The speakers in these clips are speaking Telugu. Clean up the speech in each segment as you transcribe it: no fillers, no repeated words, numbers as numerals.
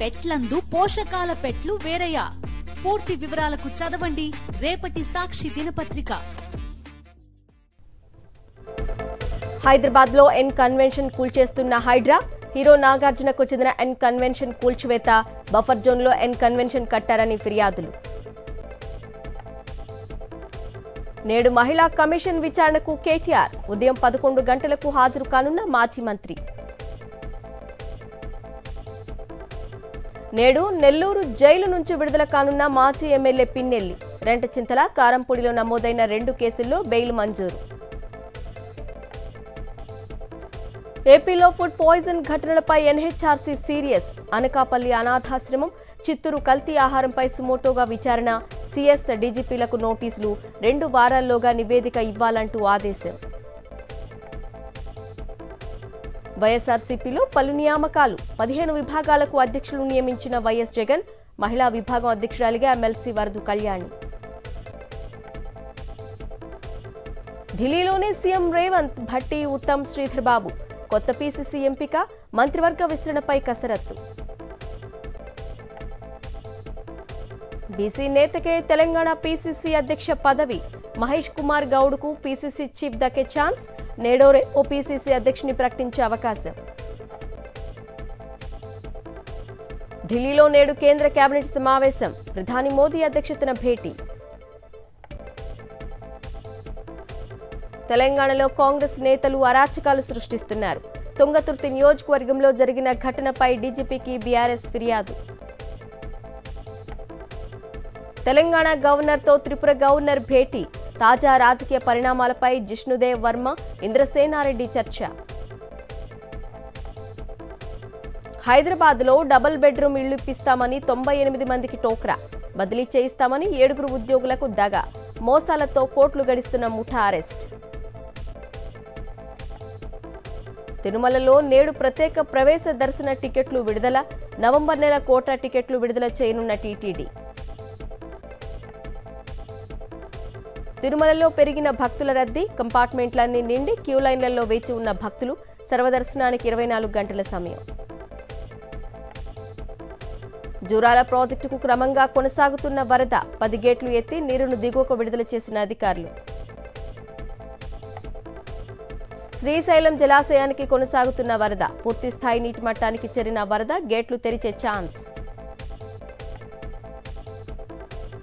పెట్లందు పోషకాల పెట్లు వేరయ్యా? పూర్తి వివరాలకు చదవండి రేపటి సాక్షి దినపత్రిక. హైదరాబాద్ లో ఎన్ కన్వెన్షన్ కూల్చేస్తున్న హైడ్రా. హీరో నాగార్జునకు చెందిన ఎన్ కన్వెన్షన్ కూల్చివేత, బఫర్ జోన్ లో ఎన్ కన్వెన్షన్ కట్టారని ఫిర్యాదులు. నేడు మహిళా కమిషన్ విచారణకు కేటీఆర్. ఉదయం 11 గంటలకు హాజరు కానున్న మాజీ మంత్రి. నేడు నెల్లూరు జైలు నుంచి విడుదల కానున్న మాజీ ఎమ్మెల్యే పిన్నెల్లి. రెంటచింతల, కారంపూడిలో నమోదైన 2 కేసుల్లో బెయిల్ మంజూరు. ఏపీలో ఫుడ్ పాయిజన్ ఘటనలపై ఎన్హెచ్ఆర్సీ సీరియస్. అనకాపల్లి అనాథాశ్రమం, చిత్తూరు కల్తీ ఆహారంపై సుమోటోగా విచారణ. సీఎస్, డీజీపీలకు నోటీసులు. 2 వారాల్లోగా నివేదిక ఇవ్వాలంటూ ఆదేశం. వైఎస్ఆర్సీపీలో పలు నియామకాలు. 15 విభాగాలకు అధ్యక్షులు నియమించిన వైఎస్ జగన్. మహిళా విభాగం అధ్యక్షురాలిగా ఎమ్మెల్సీ వరదు కళ్యాణి. ఢిల్లీలోనే సీఎం రేవంత్, భట్టి, ఉత్తమ్ శ్రీధర్ బాబు. కొత్త పీసీసీ ఎంపిక, మంత్రివర్గ విస్తరణపై కసరత్తు. బీసీ నేతకే తెలంగాణ పీసీసీ అధ్యక్ష పదవి. మహేష్ కుమార్ గౌడ్కు పీసీసీ చీఫ్ దక్కే ఛాన్స్. నేడో రేపో పీసీసీ అధ్యక్షుని ప్రకటించే అవకాశం. ఢిల్లీలో నేడు కేంద్ర కేబినెట్ సమావేశం. ప్రధాని మోదీ అధ్యక్షతన భేటీ. తెలంగాణలో కాంగ్రెస్ నేతలు అరాచకాలు సృష్టిస్తున్నారు. తుంగతుర్తి నియోజకవర్గంలో జరిగిన ఘటనపై డీజీపీకి బీఆర్ఎస్ ఫిర్యాదు. తెలంగాణ గవర్నర్తో త్రిపుర గవర్నర్ భేటీ. తాజా రాజకీయ పరిణామాలపై జిష్ణుదేవ్ వర్మ, ఇంద్రసేనారెడ్డి చర్చ. హైదరాబాద్లో డబుల్ బెడ్రూమ్ ఇళ్లు ఇప్పిస్తామని 98 మందికి టోక్రా. బదిలీ చేయిస్తామని 7 ఉద్యోగులకు దగా. మోసాలతో కోట్లు గడిస్తున్న ముఠా అరెస్ట్. తిరుమలలో నేడు ప్రత్యేక ప్రవేశ దర్శన టికెట్లు విడుదల. నవంబర్ నెల కోటా టికెట్లు విడుదల చేయనున్న టీటీడీ. తిరుమలలో పెరిగిన భక్తుల రద్దీ. కంపార్ట్మెంట్లన్నీ నిండి క్యూ లైన్లలో వేచి ఉన్న భక్తులు. సర్వదర్శనానికి 24 గంటల సమయం. జూరాల ప్రాజెక్టుకు క్రమంగా కొనసాగుతున్న వరద. 10 గేట్లు ఎత్తి నీరును దిగువకు విడుదల చేసిన అధికారులు. శ్రీశైలం జలాశయానికి కొనసాగుతున్న వరద. పూర్తి స్థాయి నీటి మట్టానికి చేరిన వరద. గేట్లు తెరిచే ఛాన్స్.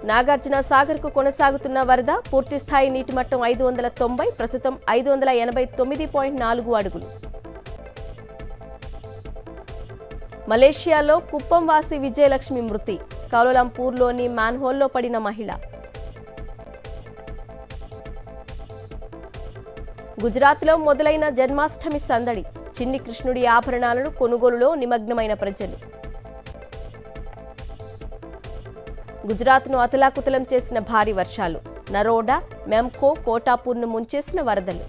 నాగార్జున సాగర్ కు కొనసాగుతున్న వరద. పూర్తి స్థాయి నీటి మట్టం 590, ప్రస్తుతం 589.4 అడుగులు. మలేషియాలో కుప్పం వాసి విజయలక్ష్మి మృతి. కౌలాలంపూర్లోని మ్యాన్హోల్లో పడిన మహిళ. గుజరాత్లో మొదలైన జన్మాష్టమి సందడి. చిన్ని కృష్ణుడి ఆభరణాలను కొనుగోలులో నిమగ్నమైన ప్రజలు. గుజరాత్ను అతలాకుతలం చేసిన భారీ వర్షాలు. నరోడా, మెమ్కో, కోటాపూర్ను ముంచేసిన వరదలు.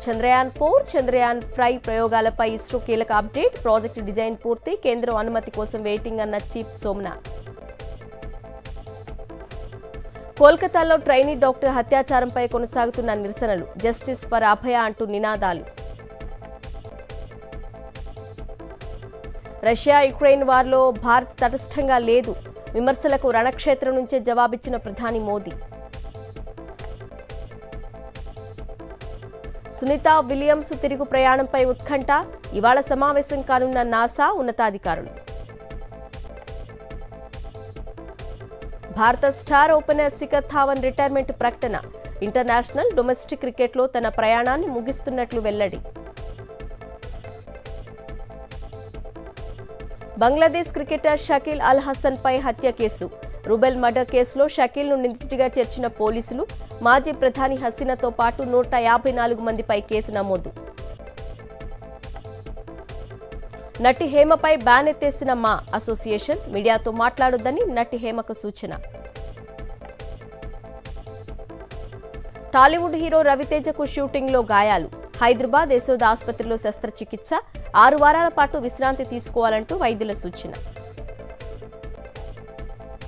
చంద్రయాన్ 4, చంద్రయాన్ 5 ప్రయోగాలపై ఇస్రో కీలక అప్డేట్. ప్రాజెక్టు డిజైన్ పూర్తి. కేంద్రం అనుమతి కోసం వెయిటింగ్ అన్న చీఫ్ సోమనాథ్. కోల్కతాలో ట్రైనీ డాక్టర్ హత్యాచారంపై కొనసాగుతున్న నిరసనలు. జస్టిస్ ఫర్ అభయ అంటూ నినాదాలు. రష్యా యుక్రెయిన్ వార్లో భారత్ తటస్థంగా లేదు. విమర్శలకు రణక్షేత్రం నుంచే జవాబిచ్చిన ప్రధాని మోదీ. సునీత విలియమ్స్ తిరుగు ప్రయాణంపై ఉత్కంఠ. ఇవాళ సమావేశం కానున్న నాసా ఉన్నతాధికారులు. భారత star opener Shikhar Dhawan retirement ప్రకటన. ఇంటర్నేషనల్, డొమెస్టిక్ క్రికెట్లో తన ప్రయాణాన్ని ముగిస్తున్నట్లు వెల్లడి. బంగ్లాదేశ్ క్రికెటర్ షకీల్ అల్ హసన్ పై హత్య కేసు. రూబెల్ మర్డర్ కేసులో షకీల్ను నిందితుడిగా చేర్చిన పోలీసులు. మాజీ ప్రధాని హసీనాతో పాటు 154 మందిపై కేసు నమోదు. నటి హేమపై బ్యాన్ ఎత్తేసిన మా అసోసియేషన్. మీడియాతో మాట్లాడొద్దని నటి హేమకు సూచన. టాలీవుడ్ హీరో రవితేజకు షూటింగ్లో గాయాలు. హైదరాబాద్ యశోద ఆసుపత్రిలో శస్త్రచికిత్స. 6 వారాల పాటు విశ్రాంతి తీసుకోవాలంటూ వైద్యుల సూచన.